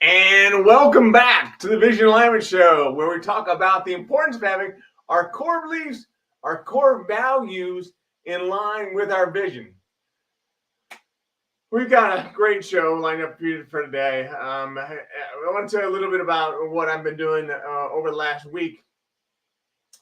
And welcome back to the Vision Alignment Show, where we talk about the importance of having our core beliefs, our core values in line with our vision. We've got a great show lined up for you for today. I want to tell you a little bit about what I've been doing over the last week.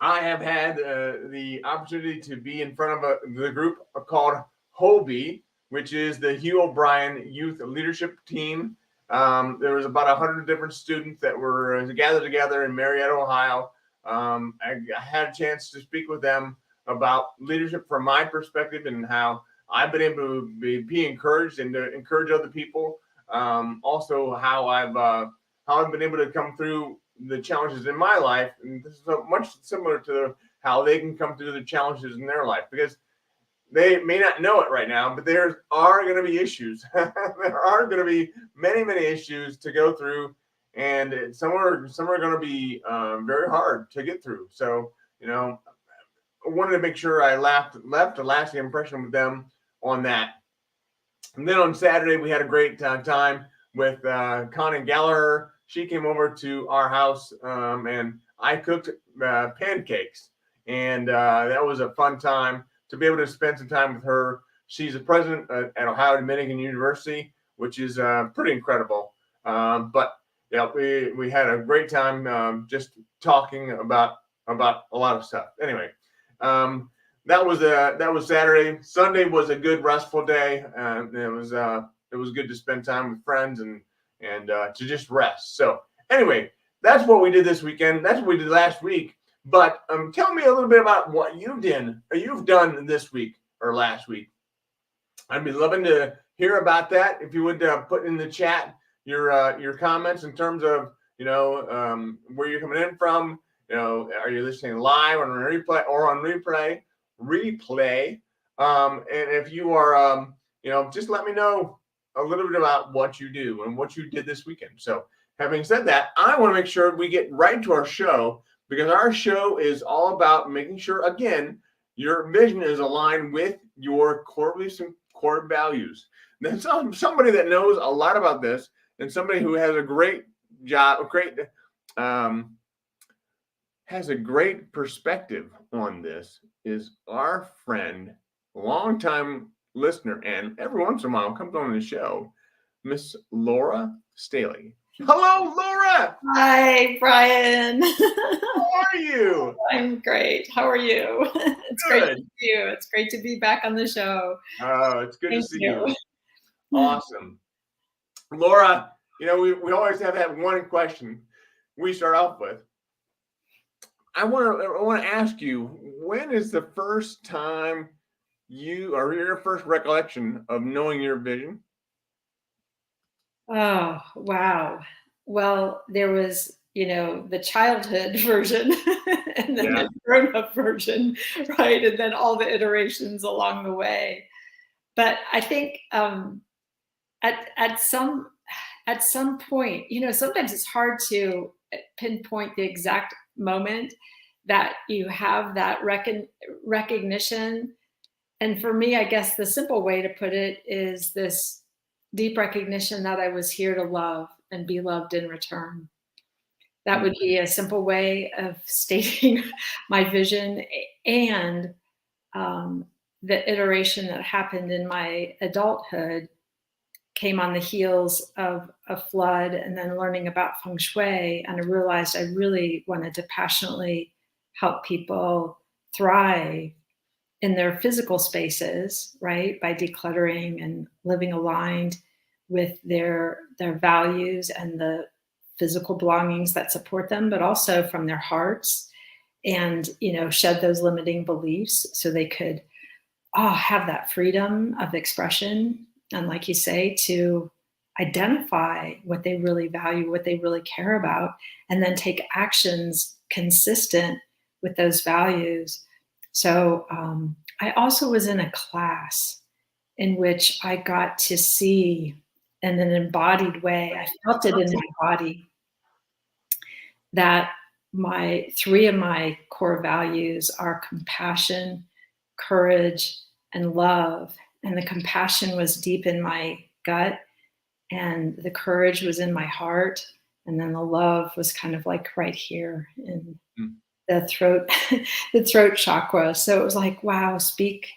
I have had the opportunity to be in front of the group called HOBY, which is the Hugh O'Brien Youth Leadership Team. There was about 100 different students that were gathered together in Marietta, Ohio. I had a chance to speak with them about leadership from my perspective and how I've been able to be encouraged and to encourage other people. Also, how I've been able to come through the challenges in my life, and this is much similar to how they can come through the challenges in their life, because they may not know it right now, but there are going to be issues. There are going to be many, many issues to go through, and some are going to be very hard to get through. So, I wanted to make sure I left a lasting impression with them on that. And then on Saturday, we had a great time with Connie Gallagher. She came over to our house, and I cooked pancakes, and that was a fun time to be able to spend some time with her. She's the president at Ohio Dominican University, which is pretty incredible. But yeah, we had a great time just talking about a lot of stuff. Anyway, that was Saturday. Sunday was a good restful day. It was good to spend time with friends and to just rest. So anyway, that's what we did this weekend. That's what we did last week. But tell me a little bit about what you've done this week or last week. I'd be loving to hear about that. If you would put in the chat your comments in terms of where you're coming in from. Are you listening live or on replay replay? And if you are, just let me know a little bit about what you do and what you did this weekend. So having said that, I want to make sure we get right to our show, because our show is all about making sure, again, your vision is aligned with your core beliefs and core values. Then somebody that knows a lot about this, and somebody who has a great job, has a great perspective on this, is our friend, longtime listener, and every once in a while comes on the show, Miss Laura Staley. Hello, Laura. Hi, Brian. How are you? I'm great. How are you? It's Good. great to see you. It's great to be back on the show. Oh, it's good Thank to see you. you. Awesome. Laura, we always have that one question we start off with. I want to ask you, when is the first time your first recollection of knowing your vision? Oh, wow. Well, there was, the childhood version and then the grown-up version, right? And then all the iterations along the way. But I think at some point, sometimes it's hard to pinpoint the exact moment that you have that recognition. And for me, I guess the simple way to put it is this deep recognition that I was here to love and be loved in return. That would be a simple way of stating my vision. And the iteration that happened in my adulthood came on the heels of a flood and then learning about Feng Shui. And I realized I really wanted to passionately help people thrive in their physical spaces, right? By decluttering and living aligned with their values and the physical belongings that support them, but also from their hearts, and, shed those limiting beliefs so they could have that freedom of expression. And like you say, to identify what they really value, what they really care about, and then take actions consistent with those values. So I also was in a class in which I got to see in an embodied way, I felt it in my body, that three of my core values are compassion, courage, and love. And the compassion was deep in my gut, and the courage was in my heart, and then the love was kind of like right here in the throat, the throat chakra. So it was like, wow, speak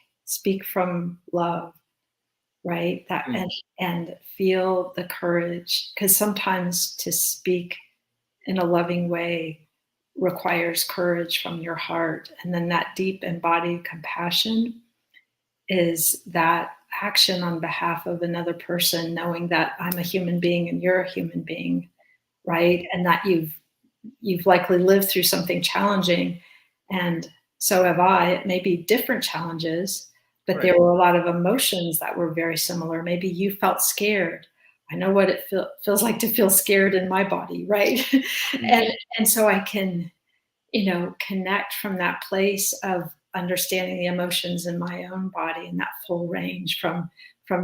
from love, right? That and feel the courage, because sometimes to speak in a loving way requires courage from your heart. And then that deep embodied compassion is that action on behalf of another person, knowing that I'm a human being and you're a human being, right? And that you've likely lived through something challenging, and so have I. It may be different challenges, but there were a lot of emotions that were very similar. Maybe you felt scared. I know what it feels like to feel scared in my body, right? And so I can, connect from that place of understanding the emotions in my own body, and that full range from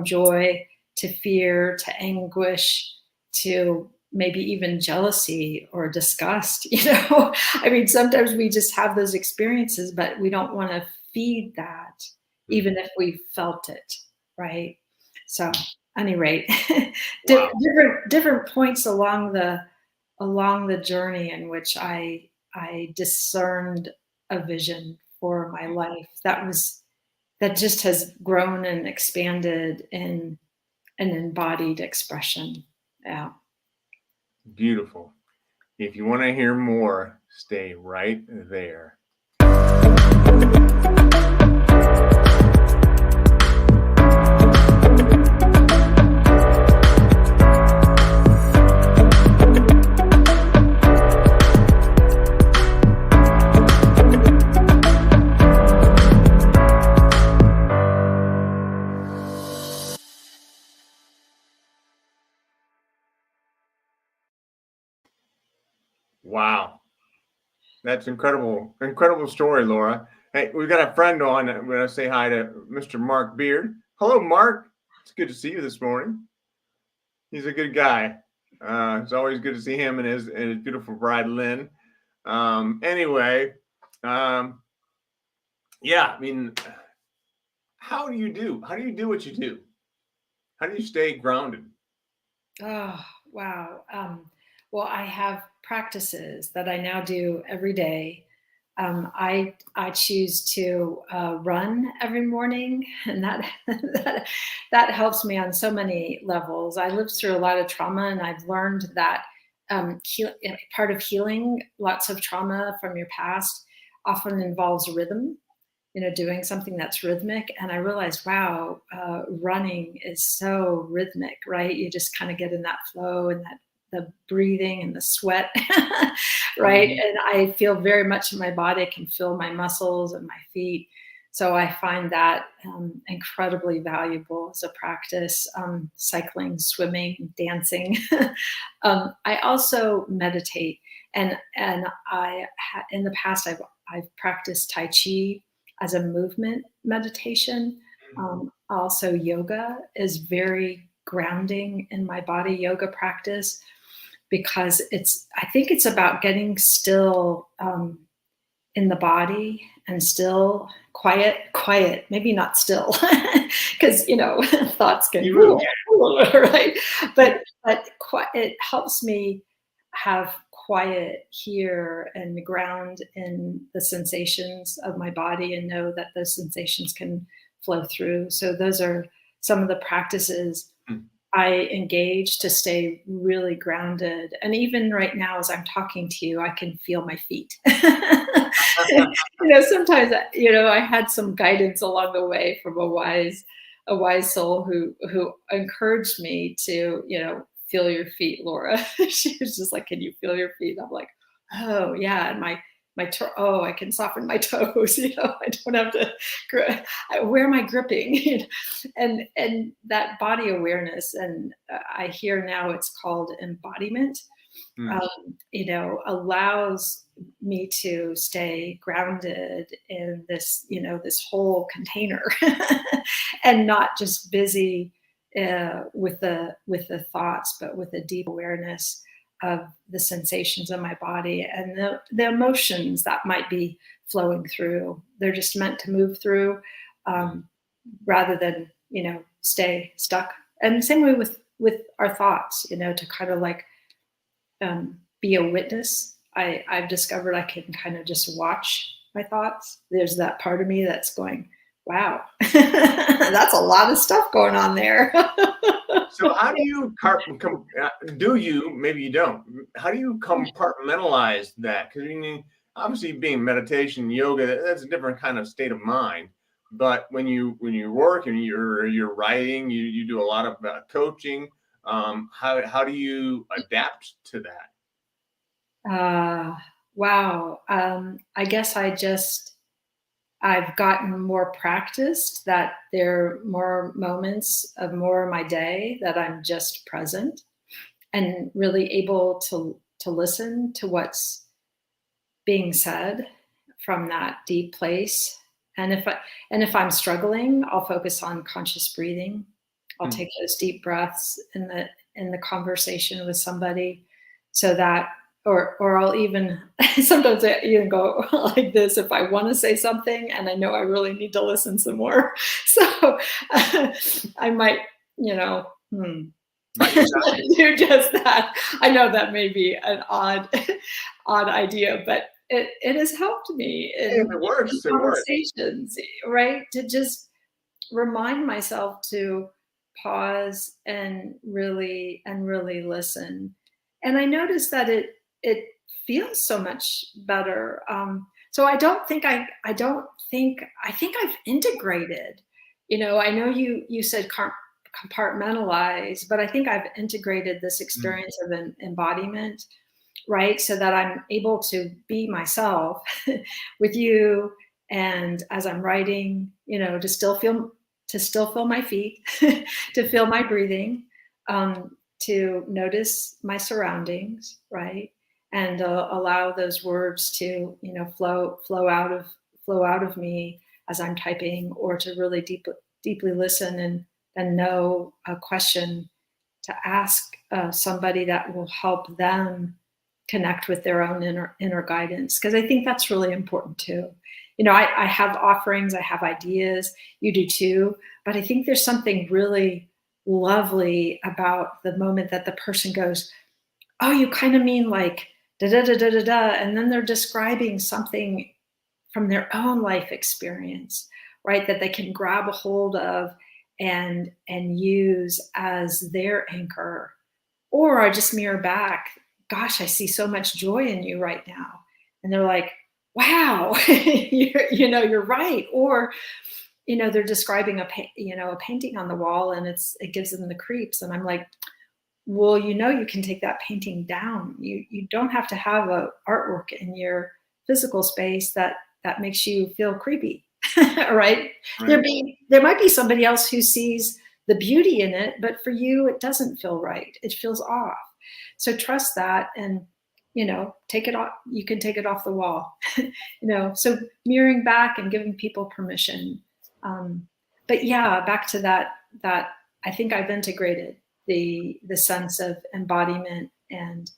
joy to fear to anguish to maybe even jealousy or disgust. I mean, sometimes we just have those experiences, but we don't want to feed that, even if we felt it, right? So, at any rate, different points along the journey in which I discerned a vision for my life that just has grown and expanded in an embodied expression. Yeah. Beautiful. If you want to hear more, stay right there. Wow. That's incredible. Incredible story, Laura. Hey, we've got a friend on. I'm going to say hi to Mr. Mark Beard. Hello, Mark. It's good to see you this morning. He's a good guy. It's always good to see him and his beautiful bride, Lynn. Anyway, yeah, I mean, how do you do what you do? How do you stay grounded? Oh, wow. Well, I have practices that I now do every day. I choose to run every morning, and that helps me on so many levels. I lived through a lot of trauma, and I've learned that part of healing lots of trauma from your past often involves rhythm. Doing something that's rhythmic. And I realized, wow, running is so rhythmic, right? You just kind of get in that flow and the breathing and the sweat, right? And I feel very much in my body. I can feel my muscles and my feet. So I find that incredibly valuable as a practice, cycling, swimming, dancing. I also meditate. And in the past, I've practiced Tai Chi as a movement meditation. Also, yoga is very grounding in my body, yoga practice, because I think it's about getting still in the body and still quiet, maybe not still, because, thoughts can, right? But it helps me have quiet here and ground in the sensations of my body and know that those sensations can flow through. So those are some of the practices I engage to stay really grounded. And even right now, as I'm talking to you, I can feel my feet. Sometimes, I had some guidance along the way from a wise soul who encouraged me to, feel your feet, Laura. She was just like, "Can you feel your feet?" I'm like, "Oh yeah," and I can soften my toes. I don't have to. Where am I gripping? and that body awareness, and I hear now it's called embodiment. Allows me to stay grounded in this, this whole container, and not just busy with the thoughts, but with a deep awareness of the sensations in my body and the emotions that might be flowing through. They're just meant to move through, rather than, stay stuck. And the same way with our thoughts, to kind of like be a witness. I've discovered I can kind of just watch my thoughts. There's that part of me that's going, wow, that's a lot of stuff going on there. So how do you maybe you don't, how do you compartmentalize that? Because obviously being meditation, yoga, that's a different kind of state of mind. But when you work and you're writing, you do a lot of coaching. How do you adapt to that? Wow. I guess I've gotten more practiced that there are more moments of more of my day that I'm just present and really able to listen to what's being said from that deep place. And if I'm struggling, I'll focus on conscious breathing. I'll take those deep breaths in the conversation with somebody, so that or I'll even sometimes I even go like this if I want to say something and I know I really need to listen some more. So I might, do just that. I know that may be an odd idea, but it has helped me in conversations, right? To just remind myself to pause and really listen. And I noticed that it feels so much better. So I think I've integrated. I know you said compartmentalize, but I think I've integrated this experience of an embodiment, right? So that I'm able to be myself with you, and as I'm writing, to still feel my feet, to feel my breathing, to notice my surroundings, right? And allow those words to, flow out of me as I'm typing, or to really deeply listen and know a question to ask somebody that will help them connect with their own inner guidance. Because I think that's really important too. I have offerings, I have ideas, you do too, but I think there's something really lovely about the moment that the person goes, "Oh, you kind of mean like da da da da da da," and then they're describing something from their own life experience, right? That they can grab a hold of and use as their anchor. Or I just mirror back, "Gosh, I see so much joy in you right now," and they're like, "Wow, you're right." Or they're describing a painting on the wall, and it gives them the creeps, and I'm like, "Well, you can take that painting down. You don't have to have a artwork in your physical space that makes you feel creepy." Right? There might be somebody else who sees the beauty in it, but for you it doesn't feel right. It feels off. So trust that, and take it off. You can take it off the wall. So mirroring back and giving people permission. But yeah, back to that I think I've integrated the sense of embodiment, and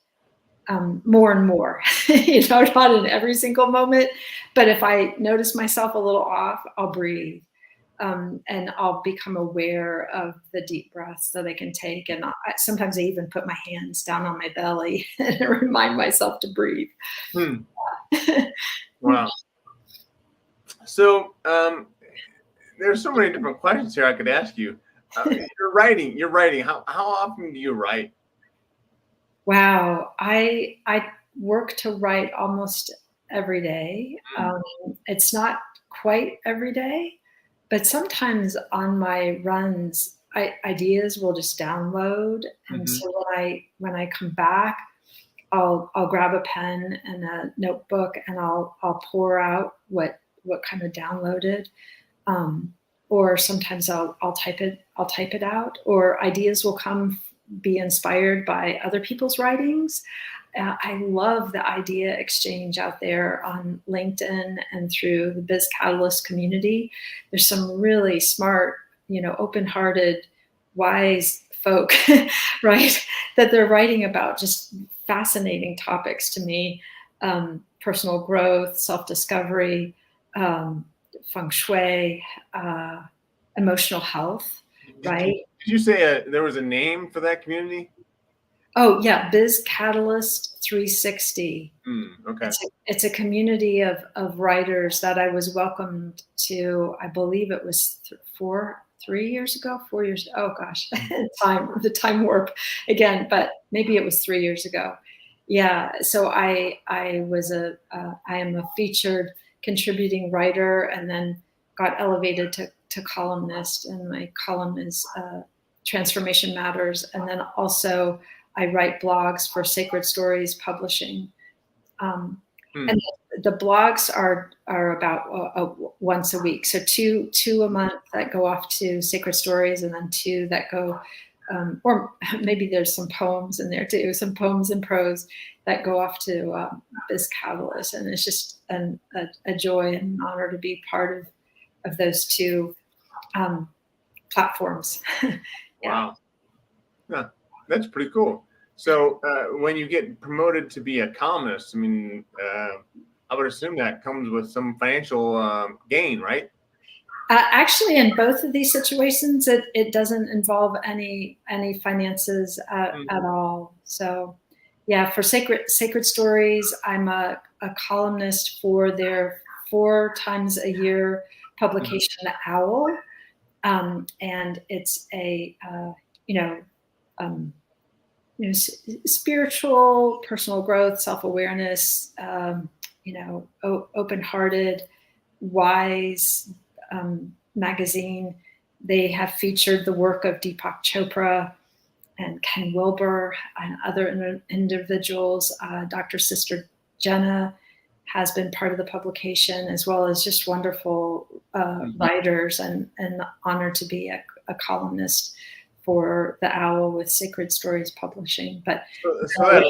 more and more, not in every single moment, but if I notice myself a little off, I'll breathe, and I'll become aware of the deep breaths that I can take. And sometimes I even put my hands down on my belly and remind myself to breathe. Wow. So there's so many different questions here I could ask you. You're writing. How often do you write? Wow, I work to write almost every day. It's not quite every day, but sometimes on my runs, ideas will just download, and so when I come back, I'll grab a pen and a notebook, and I'll pour out what kind of downloaded, or sometimes I'll type it out, or ideas will be inspired by other people's writings. I love the idea exchange out there on LinkedIn and through the Biz Catalyst community. There's some really smart, open-hearted, wise folk, right, that they're writing about just fascinating topics to me: personal growth, self-discovery, Feng Shui, emotional health, right? Did you say there was a name for that community? Oh yeah, Biz Catalyst 360. Okay. It's a community of writers that I was welcomed to. I believe it was 3 years ago, 4 years. Oh gosh, the time warp again. But maybe it was 3 years ago. Yeah. So I am a featured contributing writer, and then got elevated to columnist, and my column is Transformation Matters, and then also I write blogs for Sacred Stories Publishing. And the blogs are about once a week. So two a month that go off to Sacred Stories, and then 2 that go, or maybe there's some poems in there too, some poems and prose that go off to Biz Catalyst. And it's just a joy and an honor to be part of those 2 platforms. Yeah. Wow. That's pretty cool. So when you get promoted to be a columnist, I mean, I would assume that comes with some financial gain, right? Actually, in both of these situations, it doesn't involve any finances at all. So, yeah, for Sacred Stories, I'm a columnist for their 4 times a year publication, Owl, and it's a spiritual, personal growth, self-awareness, open-hearted, wise magazine. They have featured the work of Deepak Chopra and Ken Wilber and other individuals. Dr. Sister Jenna has been part of the publication, as well as just wonderful writers, and honored to be a columnist for the Owl with Sacred Stories Publishing. But that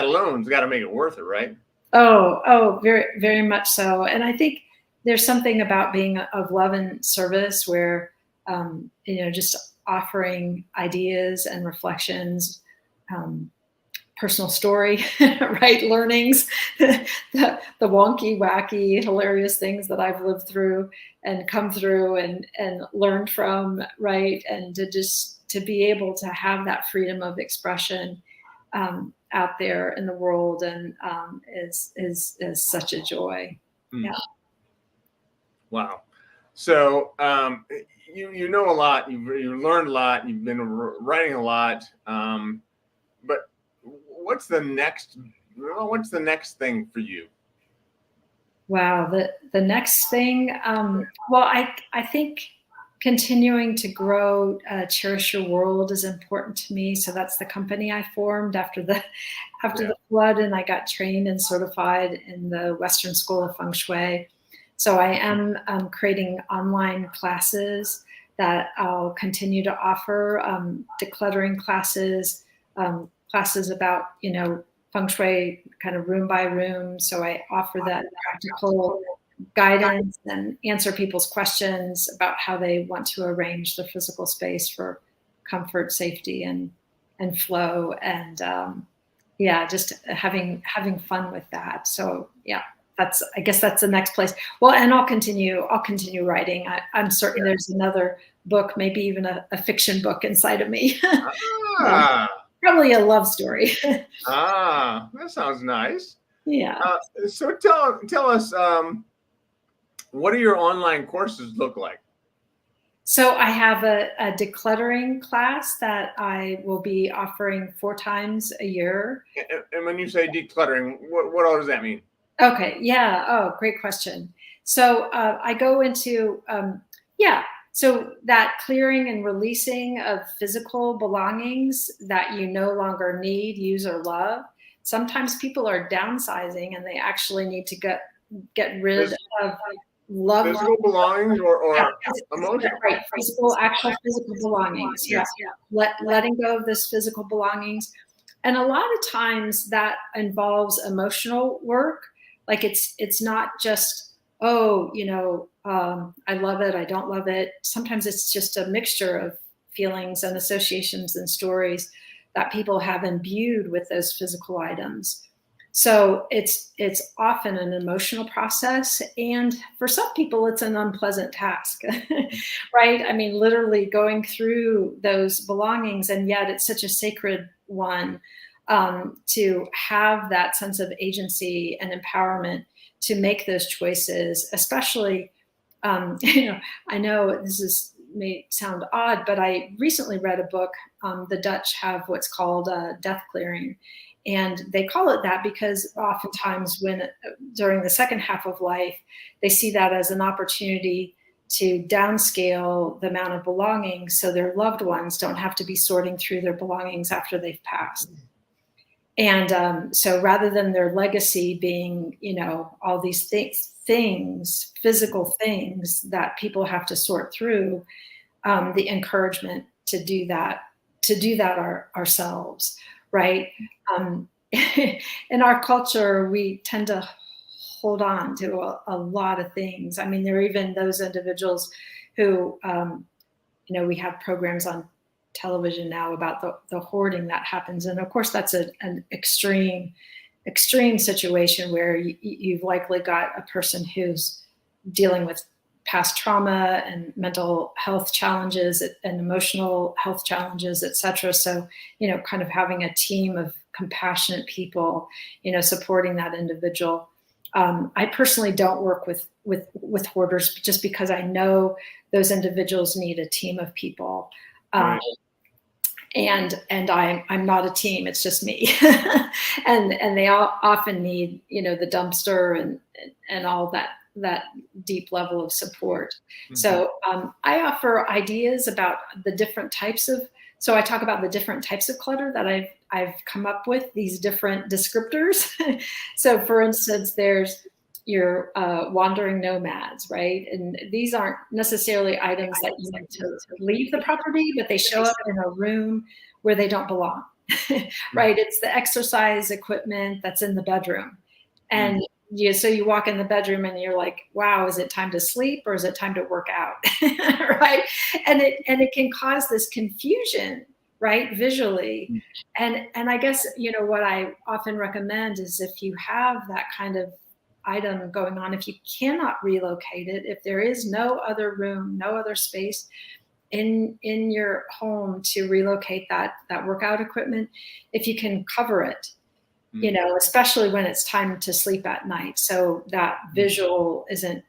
alone's got to make it worth it, right? Oh, very, very much so. And I think there's something about being of love and service where, just offering ideas and reflections, personal story, right? Learnings, the wonky, wacky, hilarious things that I've lived through and come through and learned from, right? And to be able to have that freedom of expression out there in the world, and is such a joy. Yeah. Wow. So you know a lot. You've learned a lot. You've been writing a lot. But what's the next thing for you? Wow. The next thing. Well, I think continuing to grow Cherish Your World is important to me. So that's the company I formed after the flood, and I got trained and certified in the Western School of Feng Shui. So I am creating online classes that I'll continue to offer, decluttering classes, classes about, Feng Shui kind of room by room. So I offer that practical guidance and answer people's questions about how they want to arrange the physical space for comfort, safety, and flow, and just having fun with that. So yeah, I guess that's the next place. Well, and I'll continue writing. I'm certain there's another book, maybe even a fiction book inside of me. Probably a love story. That sounds nice. Yeah. So tell us, What do your online courses look like? So I have a decluttering class that I will be offering 4 times a year. And when you say decluttering, what all does that mean? Okay. Yeah. Oh, great question. So I go into, so that clearing and releasing of physical belongings that you no longer need, use, or love. Sometimes people are downsizing and they actually need to get rid of love. Physical belongings or emotional? Right. Actual physical belongings. Yeah. Letting go of this physical belongings. And a lot of times that involves emotional work. Like it's not just, oh, I love it, I don't love it. Sometimes it's just a mixture of feelings and associations and stories that people have imbued with those physical items. So it's often an emotional process. And for some people, it's an unpleasant task, right? I mean, literally going through those belongings, and yet it's such a sacred one. To have that sense of agency and empowerment to make those choices, especially, I know may sound odd, but I recently read a book. The Dutch have what's called death clearing. And they call it that because oftentimes during the second half of life, they see that as an opportunity to downscale the amount of belongings so their loved ones don't have to be sorting through their belongings after they've passed. And so rather than their legacy being, all these things, physical things that people have to sort through, the encouragement to do that ourselves, right? In our culture, we tend to hold on to a lot of things. I mean, there are even those individuals who, we have programs on television now about the hoarding that happens. And of course, that's an extreme situation where you've likely got a person who's dealing with past trauma and mental health challenges and emotional health challenges, et cetera. So, kind of having a team of compassionate people, supporting that individual. I personally don't work with hoarders just because I know those individuals need a team of people. Right. And I'm not a team, it's just me. and they all often need, the dumpster and all that deep level of support. Mm-hmm. So I offer ideas about the different types of, so I talk about the different types of clutter that I've come up with, these different descriptors. So for instance, there's your wandering nomads, right? And these aren't necessarily items that you need to leave the property, but they show up in a room where they don't belong, right? It's the exercise equipment that's in the bedroom. And so you walk in the bedroom and you're like, wow, is it time to sleep or is it time to work out, right? And it can cause this confusion, right, visually. And I guess, what I often recommend is if you have that kind of item going on, if you cannot relocate it, if there is no other room, no other space in your home to relocate that workout equipment, if you can cover it, especially when it's time to sleep at night, so that visual isn't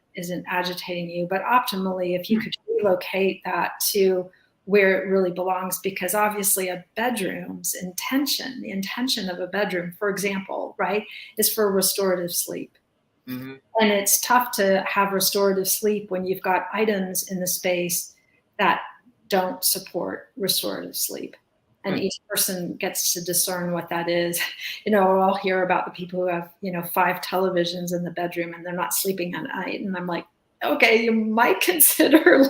agitating you. But optimally, if you could relocate that to where it really belongs, because obviously a bedroom's intention, the intention of a bedroom, for example, right, is for restorative sleep. Mm-hmm. And it's tough to have restorative sleep when you've got items in the space that don't support restorative sleep. And each person gets to discern what that is. I'll hear about the people who have, 5 televisions in the bedroom and they're not sleeping at night. And I'm like, okay, you might consider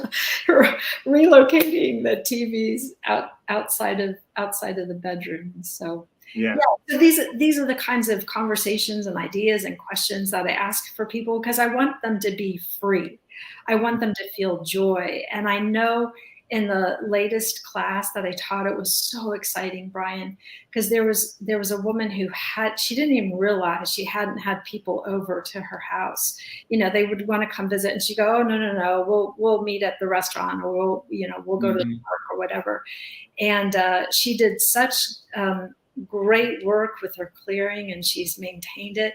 relocating the TVs outside of the bedroom. So yeah. So these are the kinds of conversations and ideas and questions that I ask for people, because I want them to be free. I want them to feel joy. And I know in the latest class that I taught, it was so exciting, Brian, because there was a woman who she didn't even realize she hadn't had people over to her house. They would want to come visit and she'd go, oh, no, we'll meet at the restaurant, or we'll go to the park or whatever. And she did such great work with her clearing, and she's maintained it.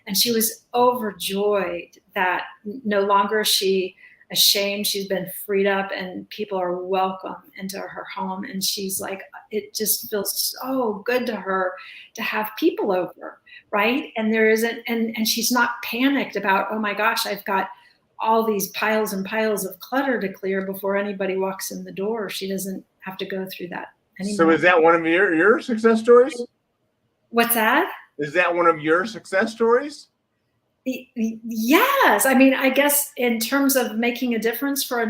And she was overjoyed that no longer is she ashamed. She's been freed up, and people are welcome into her home. And she's like, it just feels so good to her to have people over, right? And there isn't, and she's not panicked about, oh my gosh, I've got all these piles and piles of clutter to clear before anybody walks in the door. She doesn't have to go through that anymore. So is that one of your success stories? What's that? Is that one of your success stories? Yes. I mean, I guess in terms of making a difference for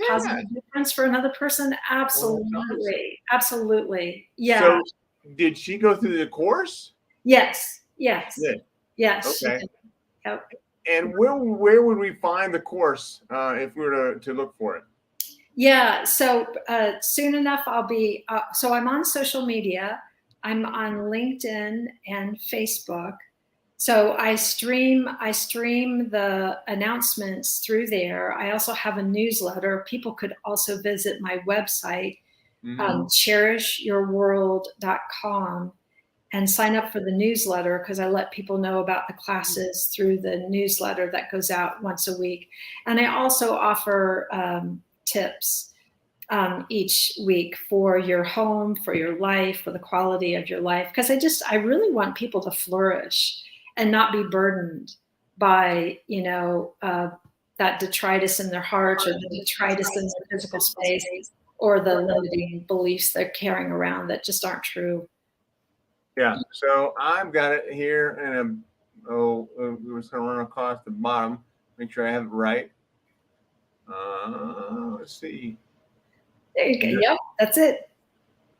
positive difference for another person, absolutely. Absolutely. Yeah. So did she go through the course? Yes. Yes. Yeah. Yes. Okay. Yep. And where would we find the course if we were to look for it? Yeah. So soon enough, I'll be, so I'm on social media. I'm on LinkedIn and Facebook. So I stream the announcements through there. I also have a newsletter. People could also visit my website, cherishyourworld.com, and sign up for the newsletter, because I let people know about the classes through the newsletter that goes out once a week. And I also offer tips each week for your home, for your life, for the quality of your life. Because I really want people to flourish and not be burdened by, that detritus in their heart, or the detritus in their physical space, or the limiting beliefs they're carrying around that just aren't true. Yeah. So I've got it here, and we're just gonna run across the bottom. Make sure I have it right. Let's see. There you go. Yep, that's it.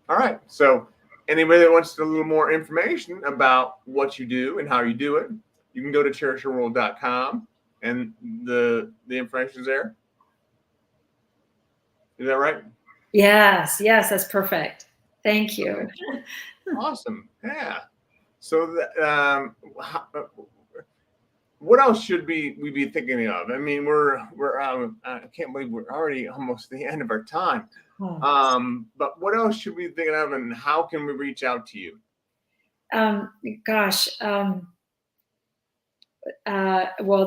All right. So anybody that wants a little more information about what you do and how you do it, you can go to cherishyourworld.com, and the information is there. Is that right? Yes, that's perfect. Thank you. Awesome. Yeah. So what else should we be thinking of? I mean, we're I can't believe we're already almost at the end of our time. But what else should we be thinking of, and how can we reach out to you? Well,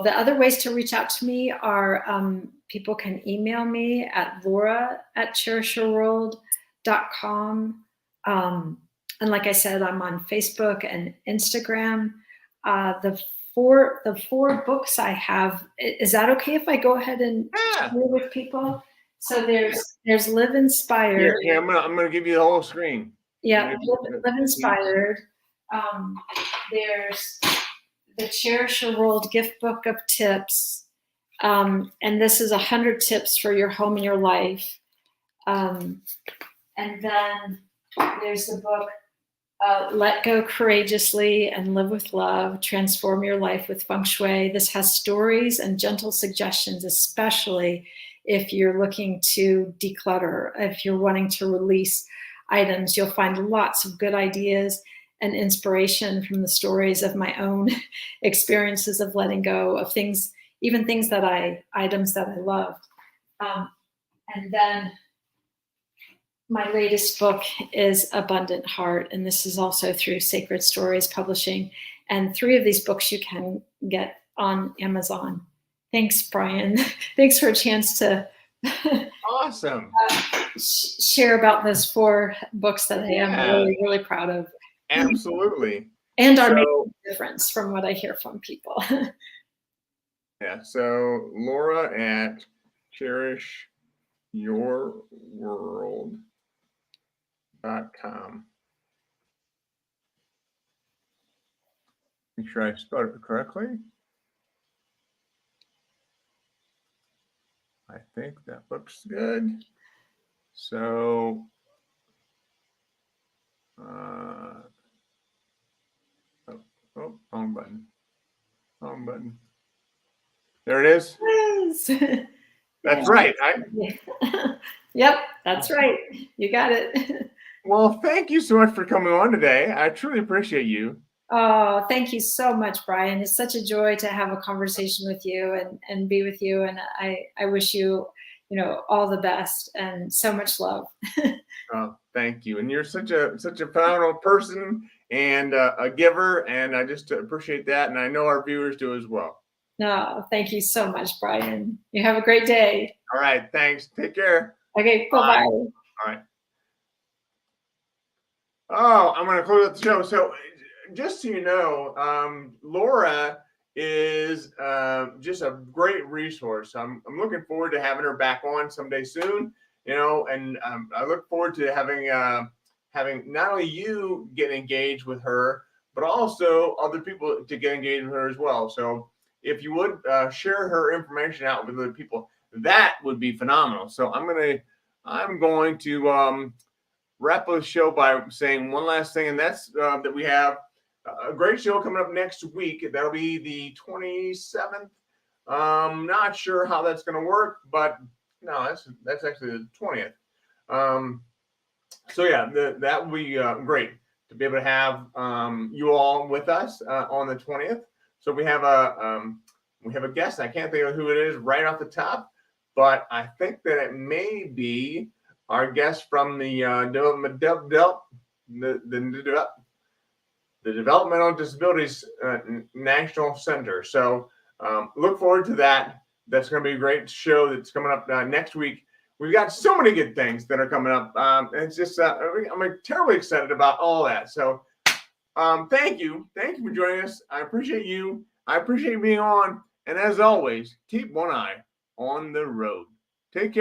the other ways to reach out to me are people can email me at laura@cherishyourworld.com. And like I said, I'm on Facebook and Instagram. The four books I have, is that okay if I go ahead and share with people? So there's Live Inspired. Yeah, I'm gonna give you the whole screen. Yeah, Live Inspired. There's the Cherish Your World gift book of tips. And this is 100 tips for your home and your life. And then there's the book, Let Go Courageously and Live with Love, Transform Your Life with Feng Shui. This has stories and gentle suggestions, especially if you're looking to declutter, if you're wanting to release items. You'll find lots of good ideas and inspiration from the stories of my own experiences of letting go of things, even items that I loved. And then my latest book is Abundant Heart, and this is also through Sacred Stories Publishing. And 3 of these books you can get on Amazon. Thanks, Brian. Thanks for a chance to awesome share about those 4 books that I am really, really proud of. Absolutely. And are making a difference from what I hear from people. Yeah. So Laura at cherishyourworld.com. Make sure I spelled it correctly. I think that looks good. So wrong button. There it is. Yes. That's right. Yep, that's right. You got it. Well, thank you so much for coming on today. I truly appreciate you. Oh, thank you so much, Brian. It's such a joy to have a conversation with you and be with you. And I wish you all the best and so much love. Oh, thank you. And you're such a phenomenal person and a giver, and I just appreciate that. And I know our viewers do as well. No, thank you so much, Brian. You have a great day. All right. Thanks. Take care. Okay. Bye-bye. All right. Oh, I'm going to close out the show. So just so you know, Laura is just a great resource. I'm looking forward to having her back on someday soon, and I look forward to having not only you get engaged with her, but also other people to get engaged with her as well. So if you would share her information out with other people, that would be phenomenal. So I'm going to wrap up the show by saying one last thing, and that's that we have a great show coming up next week. That'll be the 27th. Not sure how that's going to work, but no, that's actually the 20th. So yeah, that will be great to be able to have you all with us on the 20th. So we have a guest. I can't think of who it is right off the top, but I think that it may be our guest from the Developmental Disabilities National Center. So look forward to that. That's going to be a great show that's coming up next week. We've got so many good things that are coming up. It's just I'm terribly excited about all that. So thank you for joining us. I appreciate you. I appreciate you being on. And as always, keep one eye on the road. Take care.